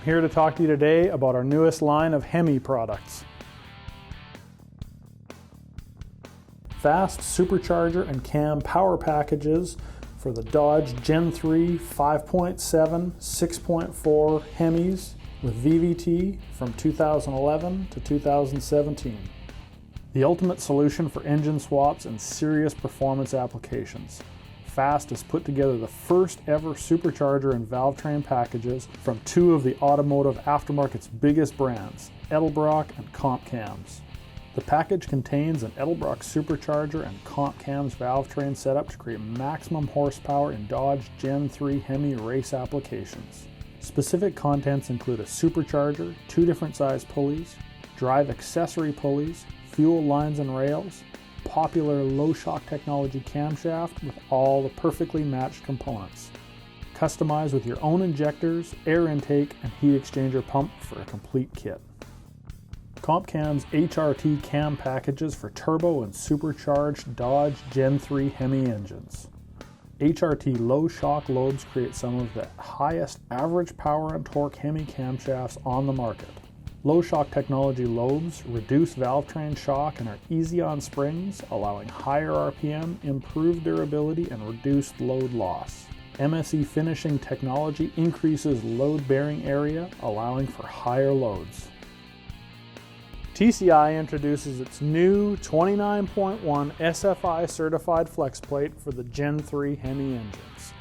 I'm here to talk to you today about our newest line of HEMI products. Fast supercharger and cam power packages for the Dodge Gen 3 5.7, 6.4 HEMIs with VVT from 2011 to 2017. The ultimate solution for engine swaps and serious performance applications. Fast has put together the first ever supercharger and valve train packages from two of the automotive aftermarket's biggest brands, Edelbrock and Comp Cams. The package contains an Edelbrock supercharger and Comp Cams valve train setup to create maximum horsepower in Dodge Gen 3 HEMI race applications. Specific contents include a supercharger, two different size pulleys, drive accessory pulleys, fuel lines and rails, popular low shock technology camshaft with all the perfectly matched components. Customized with your own injectors, air intake, and heat exchanger pump for a complete kit. Comp Cam's HRT cam packages for turbo and supercharged Dodge Gen 3 HEMI engines. HRT low shock lobes create some of the highest average power and torque HEMI camshafts on the market. Low shock technology lobes reduce valve train shock and are easy on springs, allowing higher RPM, improved durability, and reduced load loss. MSE finishing technology increases load bearing area, allowing for higher loads. TCI introduces its new 29.1 SFI certified Flexplate for the Gen 3 HEMI engines.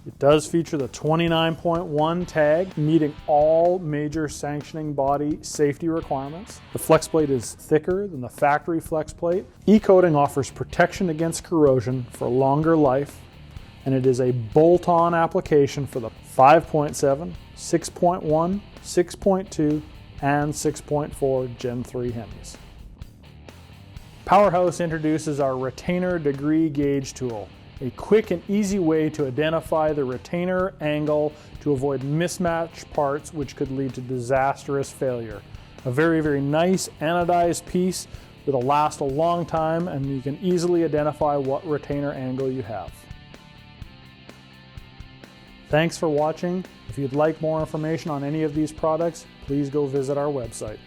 It does feature the 29.1 tag, meeting all major sanctioning body safety requirements. The Flexplate is thicker than the factory Flexplate. E-coating offers protection against corrosion for longer life, and it is a bolt-on application for the 5.7, 6.1, 6.2, and 6.4 Gen 3 HEMIs. Powerhouse introduces our retainer degree gauge tool, a quick and easy way to identify the retainer angle to avoid mismatched parts which could lead to disastrous failure. A very, very nice anodized piece that'll last a long time, and you can easily identify what retainer angle you have. Thanks for watching. If you'd like more information on any of these products, please go visit our website.